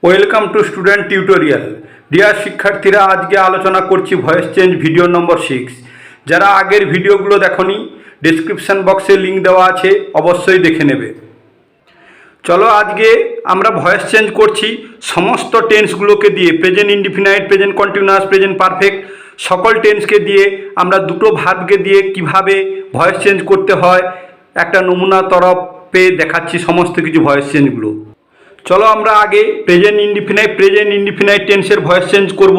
Welcome to student tutorial. Dear শিক্ষার্থীরা, আজকে আলোচনা করছি ভয়েস চেঞ্জ ভিডিও নম্বর 6। যারা আগের ভিডিওগুলো দেখোনি, ডেসক্রিপশন বক্সে লিঙ্ক দেওয়া আছে, অবশ্যই দেখে নেবে। চলো, আজকে আমরা ভয়েস চেঞ্জ করছি সমস্ত টেন্সগুলোকে দিয়ে, present indefinite, present continuous, present perfect, সকল টেন্সকে দিয়ে আমরা দুটো ভার্বকে দিয়ে কিভাবে ভয়েস চেঞ্জ করতে হয় একটা নমুনা তরফে দেখাচ্ছি সমস্ত কিছু ভয়েস চেঞ্জগুলো। চলো আমরা আগে প্রেজেন্ট ইনডিফিনাইট টেন্সের ভয়েস চেঞ্জ করব।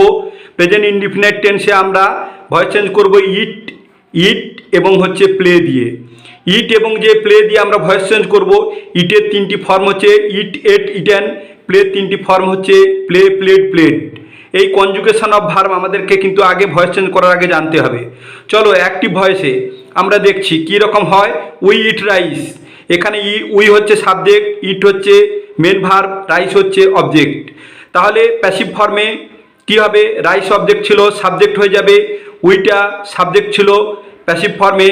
প্রেজেন্ট ইনডিফিনাইট টেন্সে আমরা ভয়েস চেঞ্জ করব ইট এবং হচ্ছে প্লে দিয়ে। ইট এবং যে প্লে দিয়ে আমরা ভয়েস চেঞ্জ করব। ইটের তিনটি ফর্ম হচ্ছে ইট, এট, ইটেন। প্লের তিনটি ফর্ম হচ্ছে প্লে, প্লেড, প্লেড। এই কনজুগেশন অফ ভার্ব আমাদেরকে কিন্তু আগে ভয়েস চেঞ্জ করার আগে জানতে হবে। চলো অ্যাক্টিভ ভয়েসে আমরা দেখছি কী রকম হয়। উই ইট রাইস, এখানে উই হচ্ছে সাবজেক্ট, ইট হচ্ছে মেন ভার্ব, রাইস হচ্ছে অবজেক্ট। তাহলে প্যাসিভ ফর্মে কী হবে? রাইস অবজেক্ট ছিল, সাবজেক্ট হয়ে যাবে। উইটা সাবজেক্ট ছিল, প্যাসিভ ফর্মে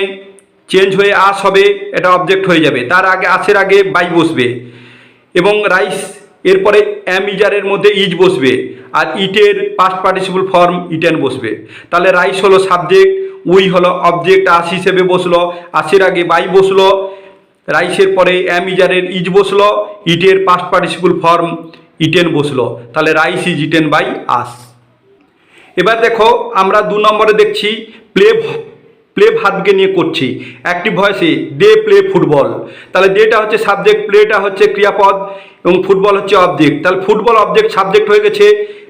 চেঞ্জ হয়ে আস হবে, এটা অবজেক্ট হয়ে যাবে। তার আগে আসের আগে বাই বসবে এবং রাইস এরপরে অ্যাম ইজারের মধ্যে ইজ বসবে, আর ইটের পাস্ট পার্টিসিপল ফর্ম ইটেন বসবে। তাহলে রাইস হলো সাবজেক্ট, উই হলো অবজেক্ট, আস হিসেবে বসলো, আসের আগে বাই বসলো, রাইসের পরে অ্যাম ইজারের ইজ বসলো, ইটের পাস্ট পার্টিসিপল ফর্ম ইটেন বসলো। তাহলে rice is eaten by us. এবার দেখো আমরা 2 নম্বরে দেখছি প্লে ভার্বকে নিয়ে করছি অ্যাক্টিভ ভয়েসে। দে প্লে ফুটবল, তাহলে দেটা হচ্ছে সাবজেক্ট, প্লেটা হচ্ছে ক্রিয়াপদ এবং ফুটবল হচ্ছে অবজেক্ট। তাহলে ফুটবল অবজেক্ট সাবজেক্ট হয়ে গেছে,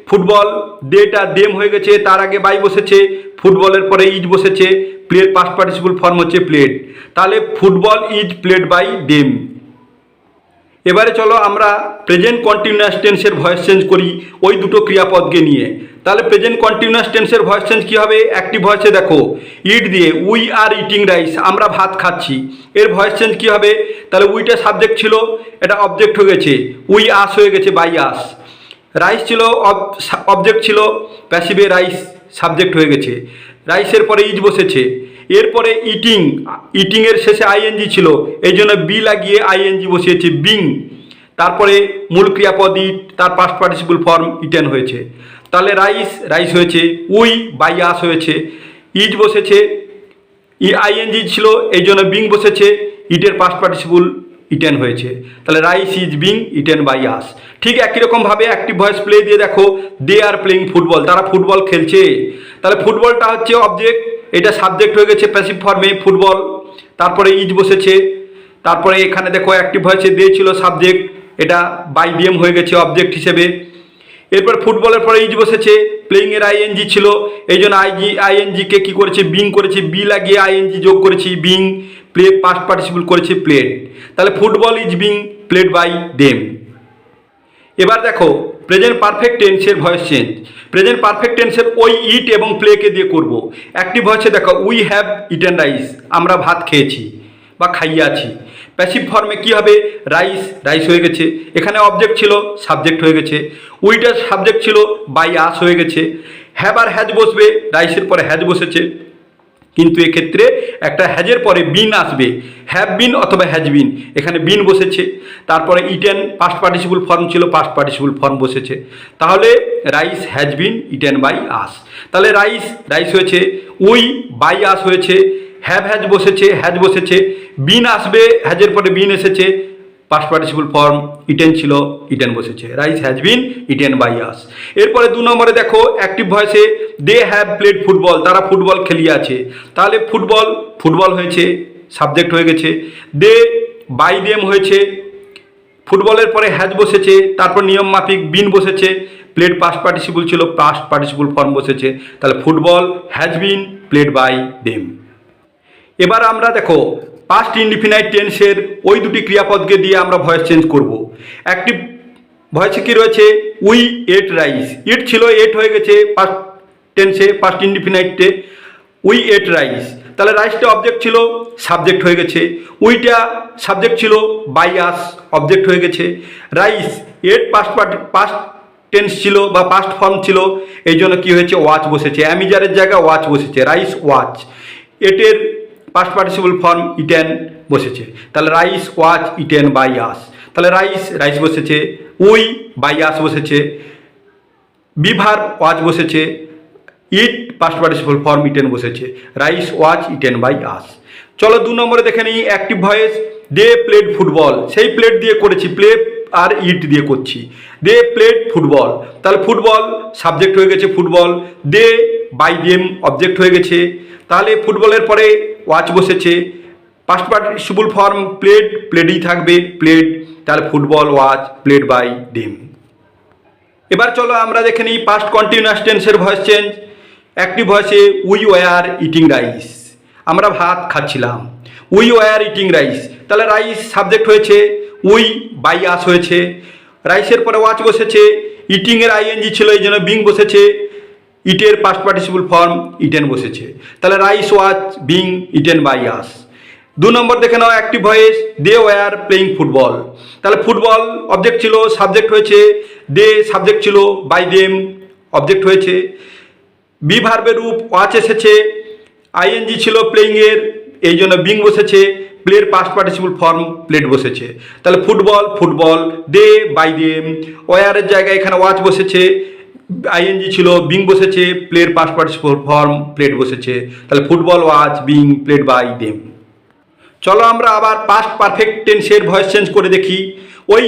ফুটবল দেটা দেম হয়ে গেছে, তার আগে বাই বসেছে, ফুটবলের পরে ইজ বসেছে, প্লের পাস্ট পার্টিসিপল ফর্ম হচ্ছে প্লেড। তাহলে football is played by them. এবারে চলো আমরা প্রেজেন্ট কন্টিনিউয়াস টেন্সের ভয়েস চেঞ্জ করি ওই দুটো ক্রিয়াপদকে নিয়ে। তাহলে প্রেজেন্ট কন্টিনিউয়াস টেন্সের ভয়েস চেঞ্জ কী হবে? অ্যাক্টিভ ভয়েসে দেখো ইট দিয়ে উই আর ইটিং রাইস, আমরা ভাত খাচ্ছি, এর ভয়েস চেঞ্জ কী হবে? তাহলে উইটা সাবজেক্ট ছিল, এটা অবজেক্ট হয়ে গেছে, উই আস হয়ে গেছে বাই আস। রাইস ছিল অবজেক্ট ছিল, প্যাসিভে রাইস সাবজেক্ট হয়ে গেছে, রাইসের পরে ইজ বসেছে। এরপরে ইটিংয়ের শেষে আইএনজি ছিল, এই জন্য বি লাগিয়ে আইএনজি বসিয়েছে, বিং। তারপরে মূল ক্রিয়াপদ ইট, তার পাস্ট পার্টিসিপল ফর্ম ইটেন হয়েছে। তাহলে রাইস হয়েছে, উই বাই আস হয়েছে, ইজ বসেছে, আইএনজি ছিল এই জন্য বিং বসেছে, ইটের পাস্ট পার্টিসিপল ইটেন হয়েছে। তাহলে rice is being eaten by us. ঠিক একই রকমভাবে অ্যাক্টিভ ভয়েস প্লে দিয়ে দেখো দে আর প্লেইং ফুটবল, তারা ফুটবল খেলছে। তাহলে ফুটবলটা হচ্ছে অবজেক্ট, এটা সাবজেক্ট হয়ে গেছে প্যাসিভ ফর্মে ফুটবল, তারপরে ইজ বসেছে। তারপরে এখানে দেখো অ্যাক্টিভ ভয়েসে দে ছিল সাবজেক্ট, এটা বাই ডিএম হয়ে গেছে অবজেক্ট হিসেবে। এরপর ফুটবলের পরে ইজ বসেছে, প্লেইংয়ের আইএনজি ছিল, এই জন্য আইএনজিকে কী করেছে? বিং করেছে, বি লাগিয়ে আইএনজি যোগ করেছি, বিং, প্লে পাস্ট পার্টিসিপল করেছে প্লেড। তাহলে football is being played by them. এবার দেখো প্রেজেন্ট পারফেক্ট টেন্সের ভয়েস চেঞ্জ। প্রেজেন্ট পারফেক্ট টেন্সের ওই ইট এবং প্লেকে দিয়ে করব। অ্যাক্টিভ ভয়েসে দেখো উই হ্যাভ ইটেন রাইস, আমরা ভাত খেয়েছি বা খাইয়ে আছি। প্যাসিভ ফর্মে কী হবে? রাইস হয়ে গেছে, এখানে অবজেক্ট ছিল, সাবজেক্ট হয়ে গেছে, উইটার সাবজেক্ট ছিল, বাই আস হয়ে গেছে। হ্যাভ আর হ্যাজ বসবে, রাইসের পরে হ্যাজ বসেছে, কিন্তু এক্ষেত্রে একটা হ্যাজের পরে বিন আসবে, হ্যাভ বিন অথবা হ্যাজ বিন, এখানে বিন বসেছে। তারপরে ইটেন পাস্ট পার্টিসিপল ফর্ম ছিল, পাস্ট পার্টিসিপল ফর্ম বসেছে। তাহলে rice has been eaten by us. তাহলে রাইস হয়েছে, উই বাই আস হয়েছে, হ্যাজ বসেছে, বিন আসবে, হ্যাজের পরে বিন এসেছে, পাস্ট পার্টিসিপল ফর্ম ইটেন ছিল, ইটেন বসেছে, rice has been eaten by us. এরপরে 2 নম্বরে দেখো অ্যাক্টিভ ভয়েসে দে হ্যাভ প্লেড ফুটবল, তারা ফুটবল খেলিয়ে আছে। তাহলে ফুটবল হয়েছে, সাবজেক্ট হয়ে গেছে, দে বাই দেম হয়েছে, ফুটবলের পরে হ্যাজ বসেছে, তারপর নিয়ম মাফিক বিন বসেছে, প্লেড পাস্ট পার্টিসিপল ছিল, পাস্ট পার্টিসিপল ফর্ম বসেছে। তাহলে football has been played by them. এবার আমরা দেখো পাস্ট ইনডিফিনাইট টেন্সের ওই দুটি ক্রিয়াপদকে দিয়ে আমরা ভয়েস চেঞ্জ করব। অ্যাক্টিভ ভয়েসে কী রয়েছে? উই এট রাইস, ইট ছিল, এট হয়ে গেছে পাস্ট টেন্সে, পাস্ট ইনডিফিনাইটে উই এট রাইস। তাহলে রাইসটা অবজেক্ট ছিল, সাবজেক্ট হয়ে গেছে, উইটা সাবজেক্ট ছিল, বাই আস অবজেক্ট হয়ে গেছে। রাইস এট পাস্ট টেন্স ছিল বা পাস্ট ফর্ম ছিল, এই জন্য কী হয়েছে? ওয়াচ বসেছে, অ্যামিজারের জায়গায় ওয়াচ বসেছে, রাইস ওয়াচ। এটের পাস্ট পার্টিসিপল ফর্ম ইটেন বসেছে, তাহলে rice was eaten by us. তাহলে রাইস বসেছে, উই বাই আস বসেছে, বি ভার্ব ওয়াজ বসেছে, eat past participle form eaten বসেছে, rice was eaten by us. চলো 2 নম্বরে দেখে নিই active voice. They played football, সেই প্লেড দিয়ে করেছি, প্লে আর ইট দিয়ে করছি। দে প্লেড ফুটবল, তাহলে ফুটবল সাবজেক্ট হয়ে গেছে football, they by them object হয়ে গেছে, তাহলে ফুটবলের পরে ওয়াচ বসেছে, পাস্ট পার্টিসিপল ফর্ম প্লেড, প্লেডই থাকবে প্লেড, তাহলে football was played by them. এবার চলো আমরা দেখে নিই পাস্ট কন্টিনিউয়াস টেন্সের ভয়েস চেঞ্জ। অ্যাক্টিভ ভয়েসে উই ওয়ার ইটিং রাইস, আমরা ভাত খাচ্ছিলাম, উই ওয়ার ইটিং রাইস, তাহলে রাইস সাবজেক্ট হয়েছে, উই বাই আস হয়েছে, রাইসের পরে ওয়াচ বসেছে, ইটিংয়ের আইএনজি ছিল এই জন্য বিং বসেছে, ইটের পাস্ট পার্টিসিপল ফর্ম ইটেন বসেছে, তাহলে rice was being eaten by us. 2 নম্বর দেখে নাও active voice. They were playing football, তাহলে ফুটবল অবজেক্ট ছিল, সাবজেক্ট হয়েছে, দে সাবজেক্ট ছিল, বাই দেম অবজেক্ট হয়েছে, বি ভার্বের রূপ ওয়াচ এসেছে, আইএনজি ছিল প্লেইংয়ের এই জন্য বিং বসেছে, প্লের পাস্ট পার্টিসিপল ফর্ম প্লেড বসেছে, তাহলে football football, they by them, ওয়ারের জায়গায় এখানে ওয়াচ বসেছে, আইএনজি ছিল, বিং বসেছে, প্লের পাস্ট পার্টিসিপল ফর্ম প্লেড বসেছে, তাহলে football was being played by them. চলো আমরা আবার পাস্ট পারফেক্ট টেন্সের ভয়েস চেঞ্জ করে দেখি ওই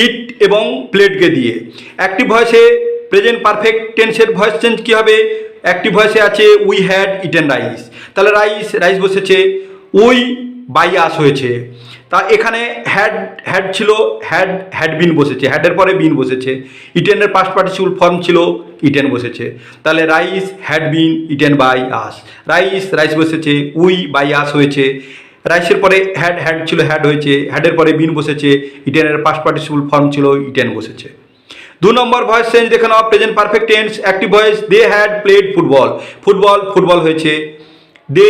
ইট এবং প্লেডকে দিয়ে। অ্যাক্টিভ ভয়েসে প্রেজেন্ট পারফেক্ট টেন্সের ভয়েস চেঞ্জ কী হবে? অ্যাক্টিভ ভয়েসে আছে উই হ্যাড ইটেন রাইস, তাহলে রাইস রাইস বসেছে, উই বাই আস হয়েছে, তা এখানে হ্যাড ছিল, হ্যাড বিন বসেছে, হ্যাডের পরে বিন বসেছে, ইটেনের পাস্ট পার্টিসিপল ফর্ম ছিল ইটেন বসেছে, তাহলে rice had been eaten by us, rice rice বসেছে, উই বাই আস হয়েছে, রাইসের পরে হ্যাড ছিল হ্যাড হয়েছে, হ্যাডের পরে বিন বসেছে, ইটেনের পাস্ট পার্টিসিপল ফর্ম ছিল ইটেন বসেছে। 2 নম্বর ভয়েস চেঞ্জ দেখে নাও present perfect tense. Active voice they had played football, football football হয়েছে, দে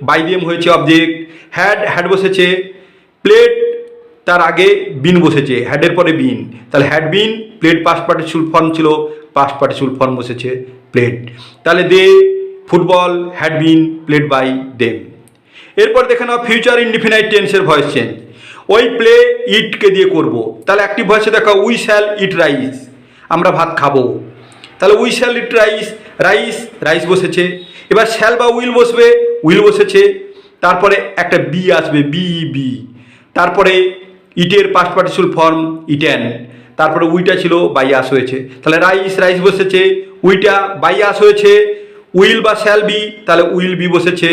বাই দেম হয়েছে অবজেক্ট, হ্যাড বসেছে, প্লেড তার আগে বিন বসেছে, হ্যাডের পরে বিন, তাহলে had been played past participle form ছিল, পাস্ট পার্টিসিপল ফর্ম বসেছে প্লেড, তাহলে they football had been played by them. এরপর দেখে নাও ফিউচার ইনডিফিনাইট টেন্সের ভয়েস চেঞ্জ। ওই প্লে ইটকে দিয়ে করব, তাহলে অ্যাক্টিভ ভয়েসে দেখো উই শ্যাল ইট রাইস, আমরা ভাত খাবো, তাহলে we shall eat rice, rice rice বসেছে, এবার শ্যাল বা উইল বসবে, উইল বসেছে, তারপরে একটা বি আসবে বি, তারপরে ইটের পাস্ট পার্টিসিপল ফর্ম ইটেন, তারপরে উইটা ছিল বাই আস হয়েছে, তাহলে রাইস রাইস বসেছে, উইটা বাই আস হয়েছে, উইল বা শ্যাল বি, তাহলে উইল বি বসেছে,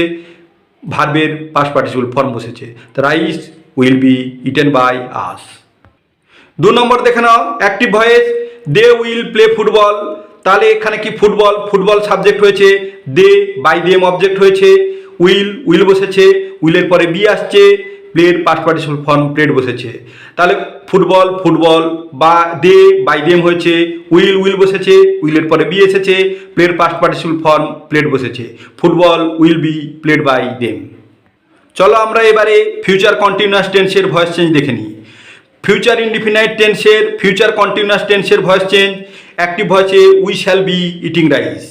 ভার্বের পাস্ট পার্টিসিপল ফর্ম বসেছে, তো rice will be eaten by us. 2 নম্বর দেখে নাও active voice they will play football, তাহলে এখানে কি ফুটবল, ফুটবল সাবজেক্ট হয়েছে, দে বাই দেম অবজেক্ট হয়েছে, উইল বসেছে, উইলের পরে বি আসছে, প্লের পাস্ট পার্টিসিপল ফর্ম প্লেড বসেছে, তাহলে ফুটবল ফুটবল বা দে বাই দেম হয়েছে, উইল বসেছে, উইলের পরে বি এসেছে, প্লের পাস্ট পার্টিসিপল ফর্ম প্লেড বসেছে, football will be played by them. চলো আমরা এবারে ফিউচার কন্টিনিউয়াস টেন্সের ভয়েস চেঞ্জ দেখে নিই। ফিউচার ইনডিফিনাইট টেন্সের ফিউচার কন্টিনিউয়াস টেন্সের ভয়েস চেঞ্জ। অ্যাক্টিভ ভয়েসে we shall be eating rice,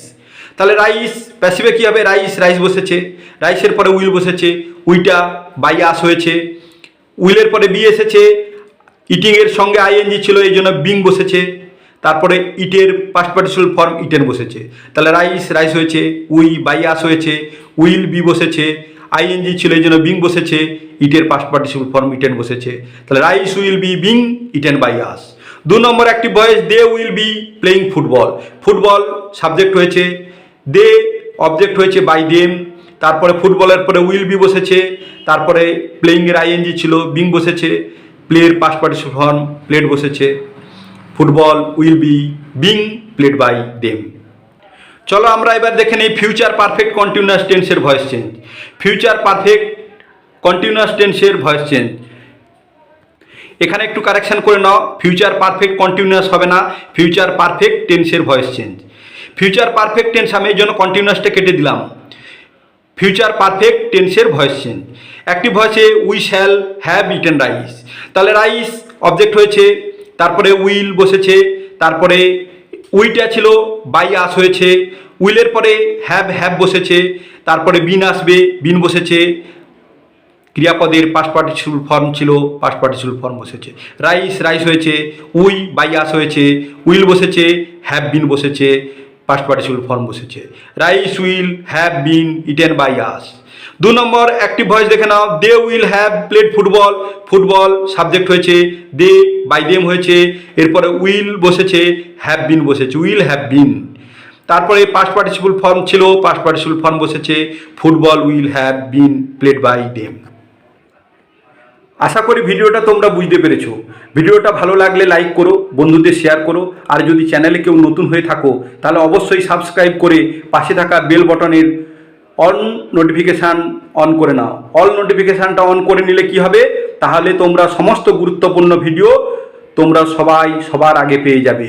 তাহলে রাইস প্যাসিভে কী হবে, রাইস রাইস বসেছে, রাইসের পরে উইল বসেছে, উইটা বাই আস হয়েছে, উইলের পরে বি এসেছে, ইটিংয়ের সঙ্গে আইএনজি ছিল এই জন্য বিং বসেছে, তারপরে ইটের পাস্ট পার্টিসিপল ফর্ম ইটেন বসেছে, তাহলে রাইস রাইস হয়েছে, উই বাই আস হয়েছে, উইল বি বসেছে, আইএনজি ছিল এই জন্য বিং বসেছে, ইটের পাস্ট পার্টিসিপল ফর্ম ইটেন বসেছে, তাহলে rice will be being eaten by us. 2 number active voice they will be playing football, football subject হয়েছে, দে অবজেক্ট হয়েছে বাই দেম, তারপরে ফুটবলের পরে উইল বি বসেছে, তারপরে প্লেইংয়ের আইএনজি ছিল বিং বসেছে, প্লের পাস্ট পার্টিসিপল ফর্ম প্লেড বসেছে, football will be being played by them. চলো আমরা এবার দেখে নিই ফিউচার পারফেক্ট কন্টিনিউয়াস টেন্সের voice change. Future perfect continuous টেন্সের ভয়েস চেঞ্জ, এখানে একটু কারেকশন করে নাও, ফিউচার পারফেক্ট কন্টিনিউয়াস হবে না, ফিউচার পারফেক্ট টেন্সের voice change. Future perfect tense আমি এই জন্য কন্টিনিউয়াসটা কেটে দিলাম। ফিউচার পারফেক্ট টেন্সের ভয়েস চেঞ্জ। অ্যাক্টিভ ভয়েসে we shall have eaten rice, তাহলে রাইস অবজেক্ট হয়েছে, তারপরে উইল বসেছে, তারপরে উইটা ছিল বাই আস হয়েছে, উইলের পরে হ্যাভ বসেছে, তারপরে বিন আসবে, বিন বসেছে, ক্রিয়াপদের পাস্ট পার্টিসিপল ফর্ম ছিল, পাস্ট পার্টিসিপল ফর্ম বসেছে। রাইস রাইস হয়েছে, উই বাইয়াস হয়েছে, উইল বসেছে, হ্যাভ বিন বসেছে, পাস্ট পার্টিসিপল ফর্ম বসেছে। Rice will have been eaten by us. 2 number active voice দেখে নাও। They will have played football, football subject হয়েছে, দে বাই দেম হয়েছে, এরপরে উইল বসেছে, হ্যাভ বিন বসেছে, উইল হ্যাভ বিন। তারপরে পাস্ট পার্টিসিপল ফর্ম ছিল, পাস্ট পার্টিসিপল ফর্ম বসেছে, football will have been played by them. আশা করি ভিডিওটা তোমরা বুঝতে পেরেছো। ভিডিওটা ভালো লাগলে লাইক করো, বন্ধুদের শেয়ার করো, আর যদি চ্যানেলে কেউ নতুন হয়ে থাকো তাহলে অবশ্যই সাবস্ক্রাইব করে পাশে থাকা বেল বটনের অন নোটিফিকেশান অন করে নাও। অল নোটিফিকেশানটা অন করে নিলে কি হবে, তাহলে তোমরা সমস্ত গুরুত্বপূর্ণ ভিডিও তোমরা সবাই সবার আগে পেয়ে যাবে।